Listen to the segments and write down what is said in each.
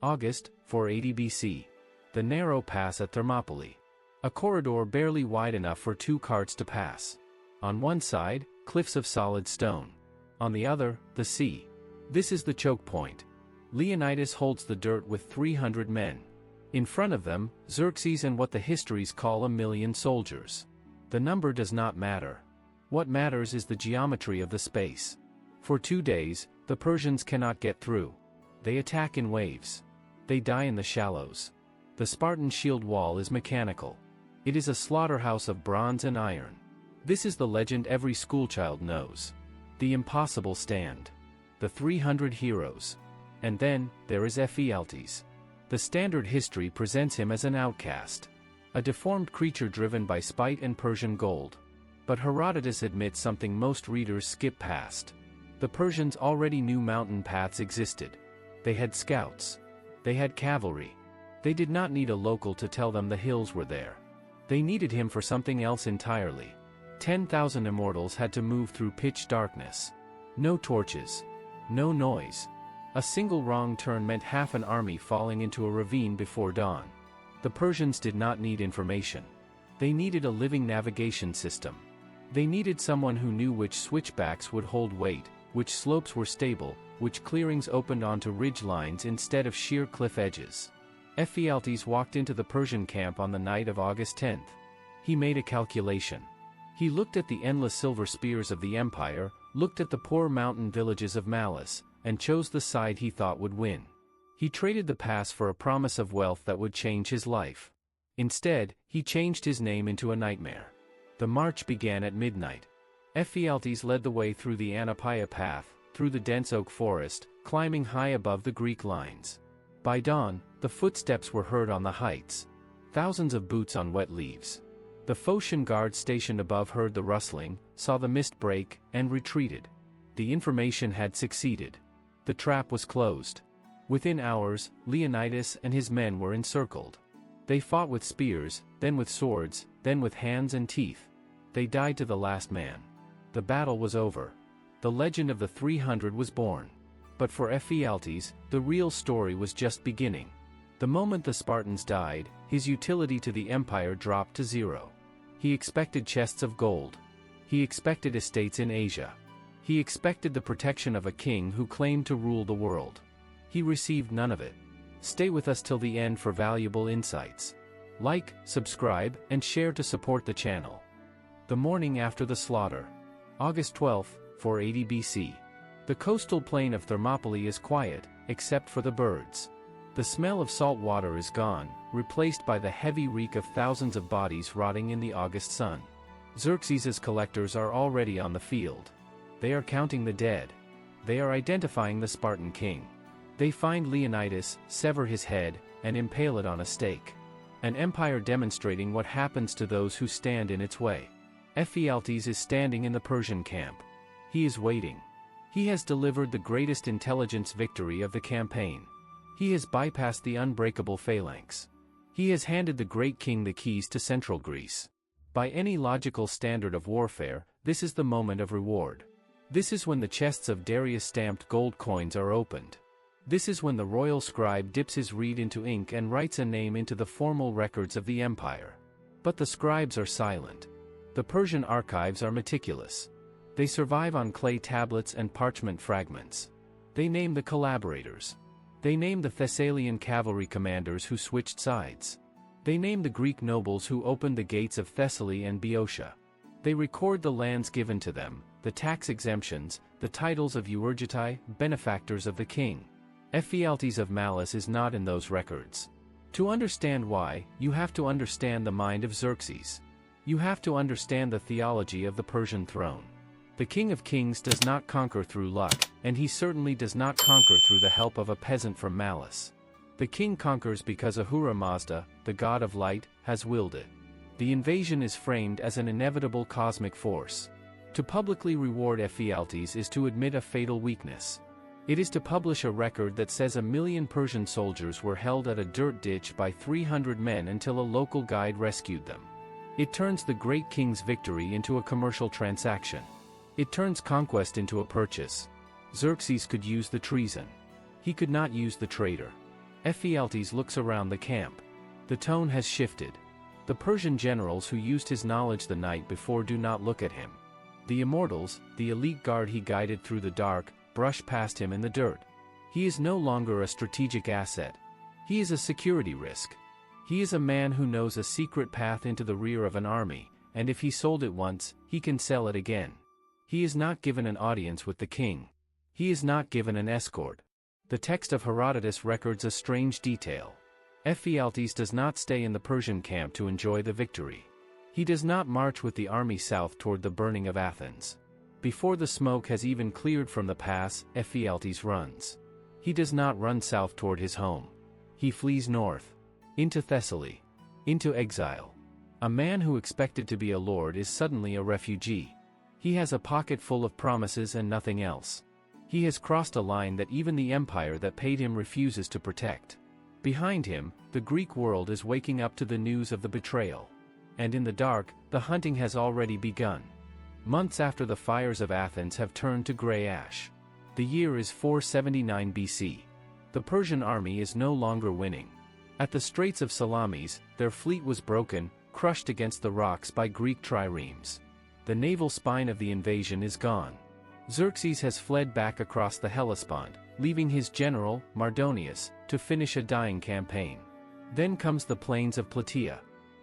August, 480 BC. The narrow pass at Thermopylae. A corridor barely wide enough for 2 carts to pass. On one side, cliffs of solid stone. On the other, the sea. This is the choke point. Leonidas holds the dirt with 300 men. In front of them, Xerxes and what the histories call 1,000,000 soldiers. The number does not matter. What matters is the geometry of the space. For 2 days, the Persians cannot get through. They attack in waves. They die in the shallows. The Spartan shield wall is mechanical. It is a slaughterhouse of bronze and iron. This is the legend every schoolchild knows. The impossible stand. The 300 heroes. And then, there is Ephialtes. The standard history presents him as an outcast. A deformed creature driven by spite and Persian gold. But Herodotus admits something most readers skip past. The Persians already knew mountain paths existed. They had scouts. They had cavalry. They did not need a local to tell them the hills were there. They needed him for something else entirely. 10,000 immortals had to move through pitch darkness. No torches. No noise. A single wrong turn meant half an army falling into a ravine before dawn. The Persians did not need information. They needed a living navigation system. They needed someone who knew which switchbacks would hold weight, which slopes were stable, which clearings opened onto ridge lines instead of sheer cliff edges. Ephialtes walked into the Persian camp on the night of August 10th. He made a calculation. He looked at the endless silver spears of the empire, looked at the poor mountain villages of malice, and chose the side he thought would win. He traded the pass for a promise of wealth that would change his life. Instead, he changed his name into a nightmare. The march began at midnight. Ephialtes led the way through the Thermopylae path, through the dense oak forest, climbing high above the Greek lines. By dawn, the footsteps were heard on the heights. Thousands of boots on wet leaves. The Phocian guard stationed above heard the rustling, saw the mist break, and retreated. The information had succeeded. The trap was closed. Within hours, Leonidas and his men were encircled. They fought with spears, then with swords, then with hands and teeth. They died to the last man. The battle was over. The legend of the 300 was born. But for Ephialtes, the real story was just beginning. The moment the Spartans died, his utility to the empire dropped to zero. He expected chests of gold. He expected estates in Asia. He expected the protection of a king who claimed to rule the world. He received none of it. Stay with us till the end for valuable insights. Like, subscribe, and share to support the channel. The morning after the slaughter. August 12, 480 BC. The coastal plain of Thermopylae is quiet, except for the birds. The smell of salt water is gone, replaced by the heavy reek of thousands of bodies rotting in the August sun. Xerxes' collectors are already on the field. They are counting the dead. They are identifying the Spartan king. They find Leonidas, sever his head, and impale it on a stake. An empire demonstrating what happens to those who stand in its way. Ephialtes is standing in the Persian camp. He is waiting. He has delivered the greatest intelligence victory of the campaign. He has bypassed the unbreakable phalanx. He has handed the great king the keys to central Greece. By any logical standard of warfare, this is the moment of reward. This is when the chests of Darius-stamped gold coins are opened. This is when the royal scribe dips his reed into ink and writes a name into the formal records of the empire. But the scribes are silent. The Persian archives are meticulous. They survive on clay tablets and parchment fragments. They name the collaborators. They name the Thessalian cavalry commanders who switched sides. They name the Greek nobles who opened the gates of Thessaly and Boeotia. They record the lands given to them, the tax exemptions, the titles of Euergetai, benefactors of the king. Ephialtes of Malice is not in those records. To understand why, you have to understand the mind of Xerxes. You have to understand the theology of the Persian throne. The King of Kings does not conquer through luck, and he certainly does not conquer through the help of a peasant from Malice. The king conquers because Ahura Mazda, the god of light, has willed it. The invasion is framed as an inevitable cosmic force. To publicly reward Ephialtes is to admit a fatal weakness. It is to publish a record that says 1,000,000 Persian soldiers were held at a dirt ditch by 300 men until a local guide rescued them. It turns the great king's victory into a commercial transaction. It turns conquest into a purchase. Xerxes could use the treason. He could not use the traitor. Ephialtes looks around the camp. The tone has shifted. The Persian generals who used his knowledge the night before do not look at him. The immortals, the elite guard he guided through the dark, brush past him in the dirt. He is no longer a strategic asset. He is a security risk. He is a man who knows a secret path into the rear of an army, and if he sold it once, he can sell it again. He is not given an audience with the king. He is not given an escort. The text of Herodotus records a strange detail. Ephialtes does not stay in the Persian camp to enjoy the victory. He does not march with the army south toward the burning of Athens. Before the smoke has even cleared from the pass, Ephialtes runs. He does not run south toward his home. He flees north. Into Thessaly. Into exile. A man who expected to be a lord is suddenly a refugee. He has a pocket full of promises and nothing else. He has crossed a line that even the empire that paid him refuses to protect. Behind him, the Greek world is waking up to the news of the betrayal. And in the dark, the hunting has already begun. Months after the fires of Athens have turned to gray ash. The year is 479 BC. The Persian army is no longer winning. At the Straits of Salamis, their fleet was broken, crushed against the rocks by Greek triremes. The naval spine of the invasion is gone. Xerxes has fled back across the Hellespont, leaving his general, Mardonius, to finish a dying campaign. Then comes the plains of Plataea.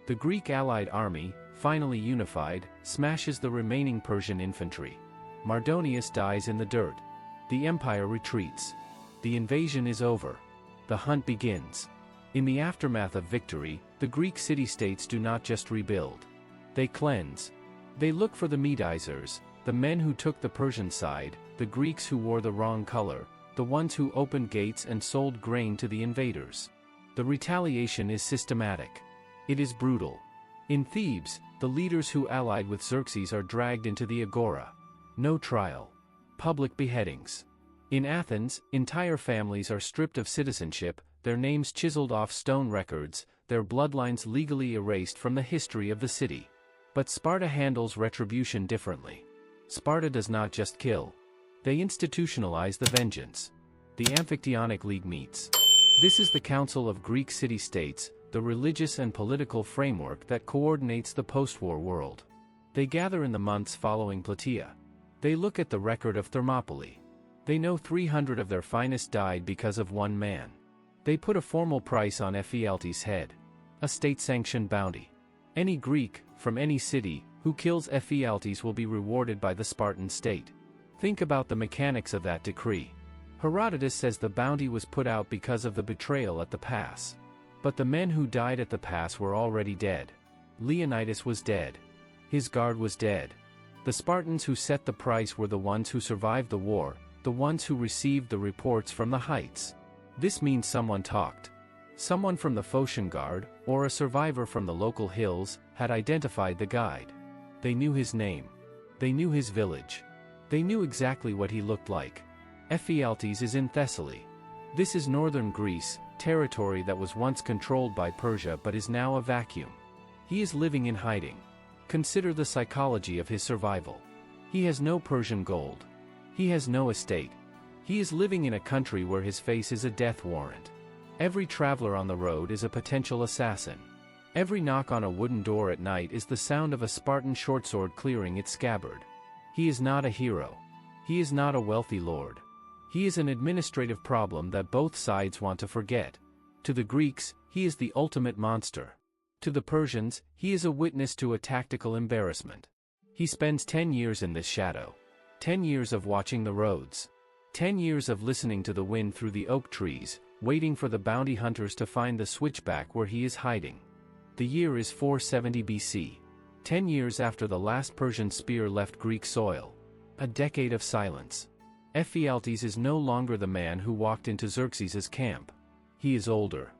The Greek allied army, finally unified, smashes the remaining Persian infantry. Mardonius dies in the dirt. The empire retreats. The invasion is over. The hunt begins. In the aftermath of victory, the Greek city-states do not just rebuild. They cleanse. They look for the Medizers, the men who took the Persian side, the Greeks who wore the wrong color, the ones who opened gates and sold grain to the invaders. The retaliation is systematic. It is brutal. In Thebes, the leaders who allied with Xerxes are dragged into the agora. No trial. Public beheadings. In Athens, entire families are stripped of citizenship, their names chiseled off stone records, their bloodlines legally erased from the history of the city. But Sparta handles retribution differently. Sparta does not just kill. They institutionalize the vengeance. The Amphictyonic League meets. This is the council of Greek city-states, the religious and political framework that coordinates the post-war world. They gather in the months following Plataea. They look at the record of Thermopylae. They know 300 of their finest died because of one man. They put a formal price on Ephialtes' head. A state-sanctioned bounty. Any Greek, from any city, who kills Ephialtes will be rewarded by the Spartan state. Think about the mechanics of that decree. Herodotus says the bounty was put out because of the betrayal at the pass. But the men who died at the pass were already dead. Leonidas was dead. His guard was dead. The Spartans who set the price were the ones who survived the war, the ones who received the reports from the heights. This means someone talked. Someone from the Phocian Guard, or a survivor from the local hills, had identified the guide. They knew his name. They knew his village. They knew exactly what he looked like. Ephialtes is in Thessaly. This is northern Greece, territory that was once controlled by Persia but is now a vacuum. He is living in hiding. Consider the psychology of his survival. He has no Persian gold. He has no estate. He is living in a country where his face is a death warrant. Every traveler on the road is a potential assassin. Every knock on a wooden door at night is the sound of a Spartan shortsword clearing its scabbard. He is not a hero. He is not a wealthy lord. He is an administrative problem that both sides want to forget. To the Greeks, he is the ultimate monster. To the Persians, he is a witness to a tactical embarrassment. He spends 10 years in this shadow. 10 years of watching the roads. 10 years of listening to the wind through the oak trees, waiting for the bounty hunters to find the switchback where he is hiding. The year is 470 BC. 10 years after the last Persian spear left Greek soil. A decade of silence. Ephialtes is no longer the man who walked into Xerxes' camp. He is older.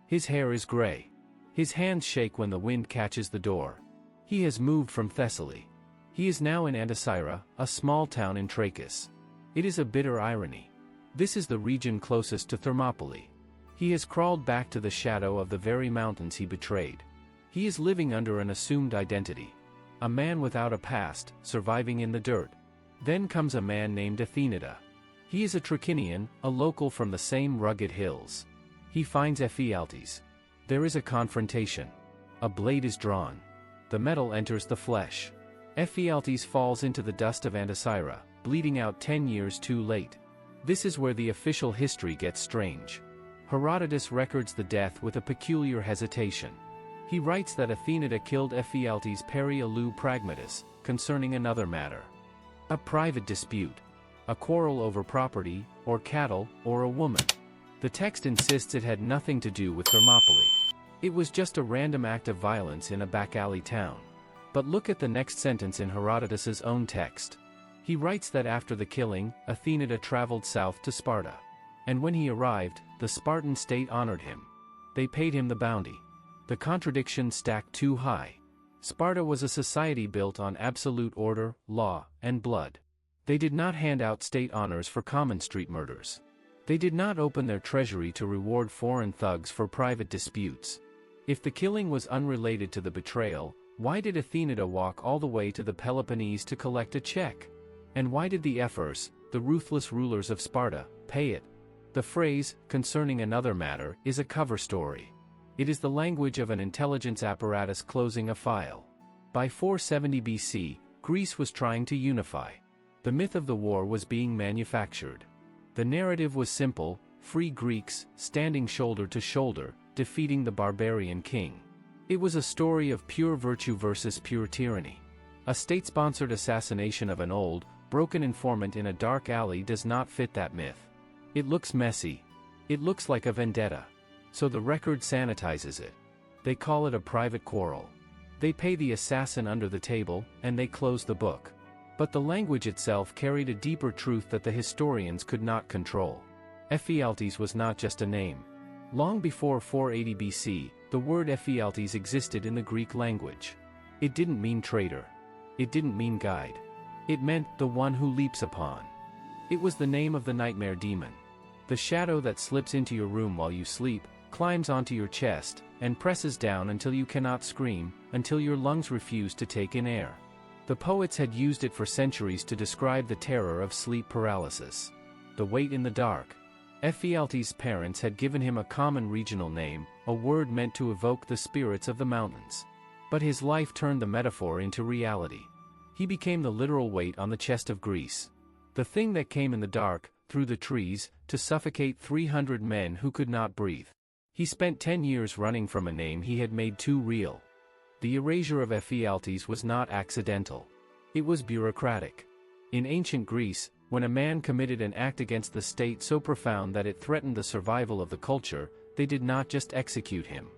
His hair is gray. His hands shake when the wind catches the door. He has moved from Thessaly. He is now in Anticyra, a small town in Trachis. It is a bitter irony. This is the region closest to Thermopylae. He has crawled back to the shadow of the very mountains he betrayed. He is living under an assumed identity. A man without a past, surviving in the dirt. Then comes a man named Leonidas. He is a Trachinian, a local from the same rugged hills. He finds Ephialtes. There is a confrontation. A blade is drawn. The metal enters the flesh. Ephialtes falls into the dust of Anticyra, bleeding out 10 years too late. This is where the official history gets strange. Herodotus records the death with a peculiar hesitation. He writes that Athenida killed Ephialtes peri alou pragmatis, concerning another matter. A private dispute. A quarrel over property, or cattle, or a woman. The text insists it had nothing to do with Thermopylae. It was just a random act of violence in a back-alley town. But look at the next sentence in Herodotus's own text. He writes that after the killing, Athenida traveled south to Sparta. And when he arrived, the Spartan state honored him. They paid him the bounty. The contradiction stacked too high. Sparta was a society built on absolute order, law, and blood. They did not hand out state honors for common street murders. They did not open their treasury to reward foreign thugs for private disputes. If the killing was unrelated to the betrayal, why did Athenida walk all the way to the Peloponnese to collect a check? And why did the Ephors, the ruthless rulers of Sparta, pay it? The phrase, concerning another matter, is a cover story. It is the language of an intelligence apparatus closing a file. By 470 BC, Greece was trying to unify. The myth of the war was being manufactured. The narrative was simple: free Greeks, standing shoulder to shoulder, defeating the barbarian king. It was a story of pure virtue versus pure tyranny. A state-sponsored assassination of an old, broken informant in a dark alley does not fit that myth. It looks messy. It looks like a vendetta. So the record sanitizes it. They call it a private quarrel. They pay the assassin under the table, and they close the book. But the language itself carried a deeper truth that the historians could not control. Ephialtes was not just a name. Long before 480 BC, the word Ephialtes existed in the Greek language. It didn't mean traitor. It didn't mean guide. It meant the one who leaps upon. It was the name of the nightmare demon. The shadow that slips into your room while you sleep, climbs onto your chest, and presses down until you cannot scream, until your lungs refuse to take in air. The poets had used it for centuries to describe the terror of sleep paralysis. The wait in the dark. Ephialtes' parents had given him a common regional name, a word meant to evoke the spirits of the mountains. But his life turned the metaphor into reality. He became the literal weight on the chest of Greece. The thing that came in the dark, through the trees, to suffocate 300 men who could not breathe. He spent 10 years running from a name he had made too real. The erasure of Ephialtes was not accidental. It was bureaucratic. In ancient Greece, when a man committed an act against the state so profound that it threatened the survival of the culture, they did not just execute him.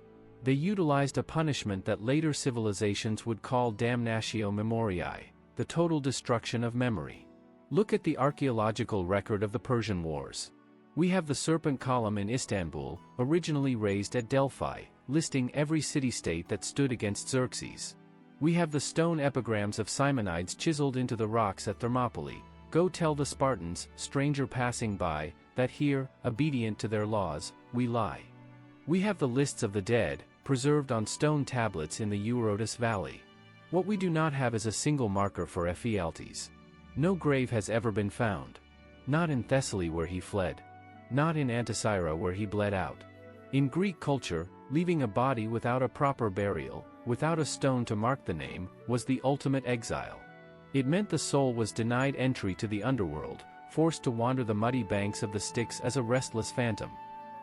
They utilized a punishment that later civilizations would call damnatio memoriae, the total destruction of memory. Look at the archaeological record of the Persian Wars. We have the serpent column in Istanbul, originally raised at Delphi, listing every city-state that stood against Xerxes. We have the stone epigrams of Simonides chiseled into the rocks at Thermopylae. Go tell the Spartans, stranger passing by, that here, obedient to their laws, we lie. We have the lists of the dead, preserved on stone tablets in the Eurotas Valley. What we do not have is a single marker for Ephialtes. No grave has ever been found. Not in Thessaly where he fled. Not in Anticyra where he bled out. In Greek culture, leaving a body without a proper burial, without a stone to mark the name, was the ultimate exile. It meant the soul was denied entry to the underworld, forced to wander the muddy banks of the Styx as a restless phantom.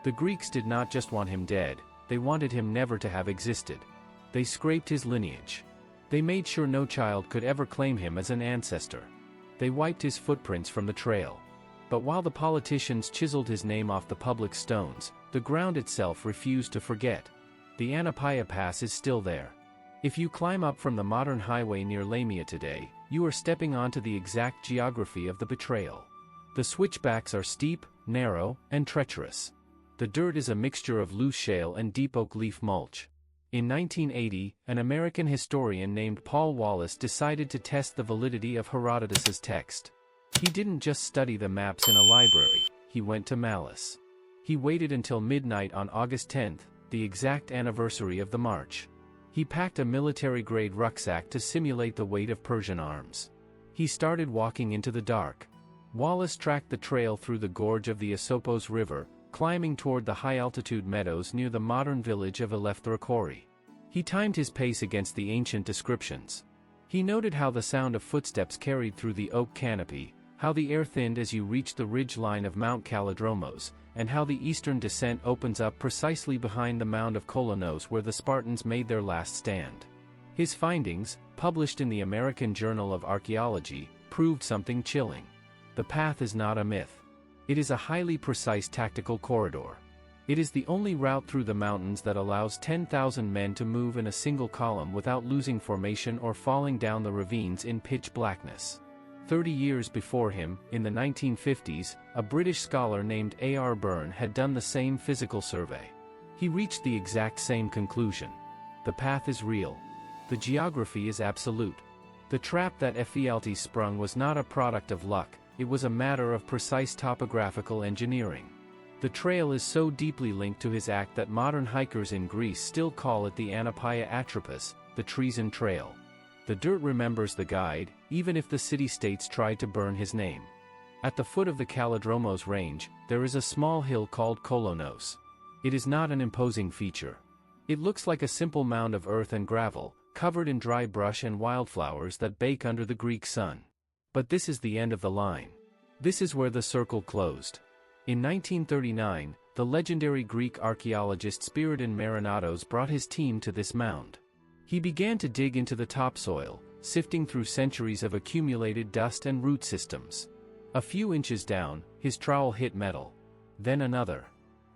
The Greeks did not just want him dead, they wanted him never to have existed. They scraped his lineage. They made sure no child could ever claim him as an ancestor. They wiped his footprints from the trail. But while the politicians chiseled his name off the public stones, the ground itself refused to forget. The Anapaia Pass is still there. If you climb up from the modern highway near Lamia today, you are stepping onto the exact geography of the betrayal. The switchbacks are steep, narrow, and treacherous. The dirt is a mixture of loose shale and deep oak leaf mulch. In 1980, an American historian named Paul Wallace decided to test the validity of Herodotus's text. He didn't just study the maps in a library, he went to Malice. He waited until midnight on August 10th, the exact anniversary of the march. He packed a military-grade rucksack to simulate the weight of Persian arms. He started walking into the dark. Wallace tracked the trail through the gorge of the Asopos River, climbing toward the high-altitude meadows near the modern village of Ephialtes. He timed his pace against the ancient descriptions. He noted how the sound of footsteps carried through the oak canopy, how the air thinned as you reached the ridge line of Mount Calidromos, and how the eastern descent opens up precisely behind the mound of Kolonos where the Spartans made their last stand. His findings, published in the American Journal of Archaeology, proved something chilling. The path is not a myth. It is a highly precise tactical corridor. It is the only route through the mountains that allows 10,000 men to move in a single column without losing formation or falling down the ravines in pitch blackness. 30 years before him, in the 1950s, a British scholar named A.R. Byrne had done the same physical survey. He reached the exact same conclusion. The path is real. The geography is absolute. The trap that Ephialtes sprung was not a product of luck, it was a matter of precise topographical engineering. The trail is so deeply linked to his act that modern hikers in Greece still call it the Anapaia Atropos, the Treason Trail. The dirt remembers the guide, even if the city-states tried to burn his name. At the foot of the Calidromos range, there is a small hill called Kolonos. It is not an imposing feature. It looks like a simple mound of earth and gravel, covered in dry brush and wildflowers that bake under the Greek sun. But this is the end of the line. This is where the circle closed. In 1939, the legendary Greek archaeologist Spartan Marinatos brought his team to this mound. He began to dig into the topsoil, sifting through centuries of accumulated dust and root systems. A few inches down, his trowel hit metal. Then another.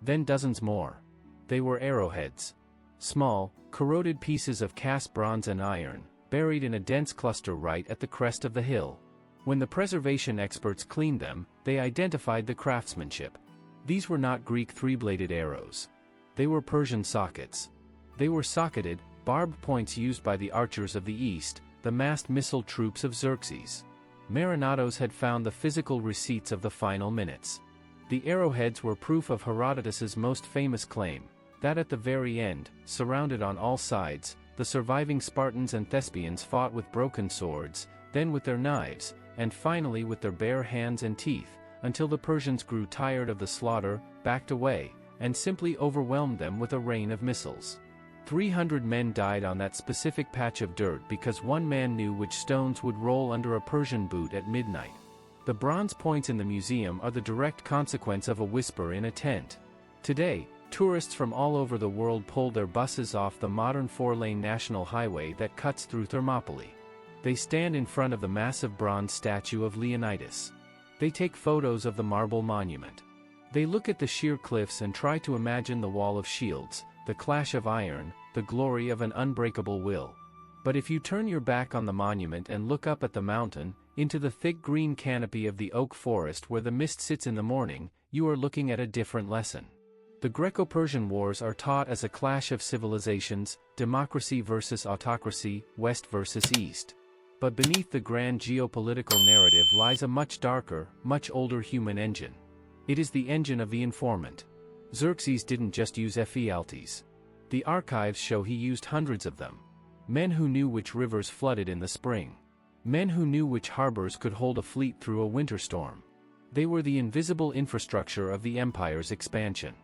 Then dozens more. They were arrowheads. Small, corroded pieces of cast bronze and iron, buried in a dense cluster right at the crest of the hill. When the preservation experts cleaned them, they identified the craftsmanship. These were not Greek three-bladed arrows. They were Persian sockets. They were socketed, barbed points used by the archers of the East, the massed missile troops of Xerxes. Marinatos had found the physical receipts of the final minutes. The arrowheads were proof of Herodotus's most famous claim, that at the very end, surrounded on all sides, the surviving Spartans and Thespians fought with broken swords, then with their knives, and finally with their bare hands and teeth, until the Persians grew tired of the slaughter, backed away, and simply overwhelmed them with a rain of missiles. 300 men died on that specific patch of dirt because one man knew which stones would roll under a Persian boot at midnight. The bronze points in the museum are the direct consequence of a whisper in a tent. Today, tourists from all over the world pull their buses off the modern four-lane national highway that cuts through Thermopylae. They stand in front of the massive bronze statue of Leonidas. They take photos of the marble monument. They look at the sheer cliffs and try to imagine the wall of shields, the clash of iron, the glory of an unbreakable will. But if you turn your back on the monument and look up at the mountain, into the thick green canopy of the oak forest where the mist sits in the morning, you are looking at a different lesson. The Greco-Persian wars are taught as a clash of civilizations, democracy versus autocracy, West versus East. But beneath the grand geopolitical narrative lies a much darker, much older human engine. It is the engine of the informant. Xerxes didn't just use Ephialtes. The archives show he used hundreds of them. Men who knew which rivers flooded in the spring. Men who knew which harbors could hold a fleet through a winter storm. They were the invisible infrastructure of the empire's expansion.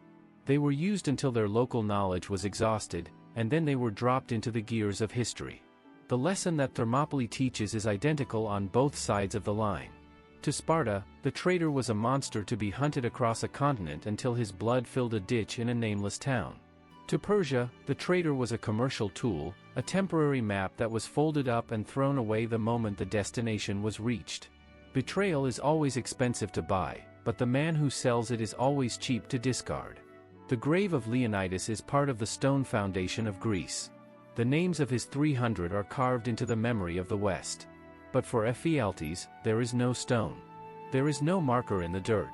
They were used until their local knowledge was exhausted, and then they were dropped into the gears of history. The lesson that Thermopylae teaches is identical on both sides of the line. To Sparta, the traitor was a monster to be hunted across a continent until his blood filled a ditch in a nameless town. To Persia, the traitor was a commercial tool, a temporary map that was folded up and thrown away the moment the destination was reached. Betrayal is always expensive to buy, but the man who sells it is always cheap to discard. The grave of Leonidas is part of the stone foundation of Greece. The names of his 300 are carved into the memory of the West. But for Ephialtes, there is no stone. There is no marker in the dirt.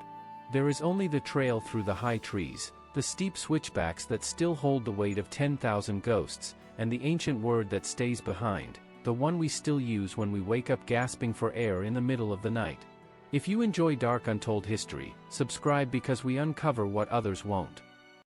There is only the trail through the high trees, the steep switchbacks that still hold the weight of 10,000 ghosts, and the ancient word that stays behind, the one we still use when we wake up gasping for air in the middle of the night. If you enjoy dark untold history, subscribe because we uncover what others won't.